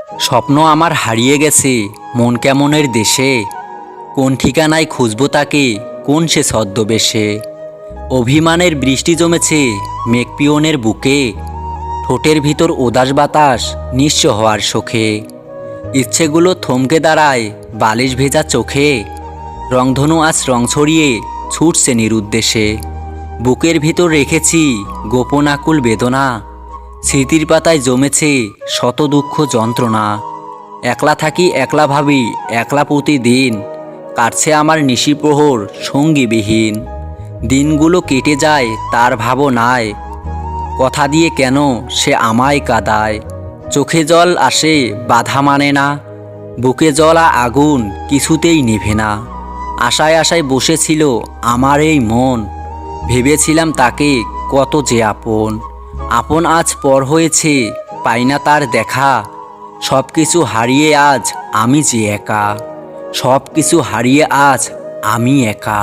স্বপ্ন আমার হারিয়ে গেছে মন কেমনের দেশে। কোন ঠিকানায় খুঁজবো তাকে, কোন সে ছদ্মবেশে। অভিমানের বৃষ্টি জমেছে মেঘপিয়নের বুকে, ঠোঁটের ভিতর উদাস বাতাস নিঃস্ব হওয়ার শোকে। ইচ্ছেগুলো থমকে দাঁড়ায় বালিশ ভেজা চোখে, রংধনু আজ রং ছড়িয়ে ছুটছে নিরুদ্দেশে। বুকের ভিতর রেখেছি গোপন আকুল বেদনা, স্মৃতির পাতায় জমেছে শত দুঃখ যন্ত্রণা। একলা থাকি একলা ভাবি একলা প্রতিদিন, কাটছে আমার নিশিপ্রহর সঙ্গীবিহীন। দিনগুলো কেটে যায় তার ভাবনায়, কথা দিয়ে কেন সে আমায় কাঁদায়। চোখে জল আসে বাধা মানে না, বুকে জ্বলা আগুন কিছুতেই নিভে না। আশায় আশায় বসেছিল আমার এই মন, ভেবেছিলাম তাকে কত যে আপন। আপন আজ পর হয়েছে, পাই না তার দেখা। সব কিছু হারিয়ে আজ আমি যে একা, সব কিছু হারিয়ে আজ আমি একা।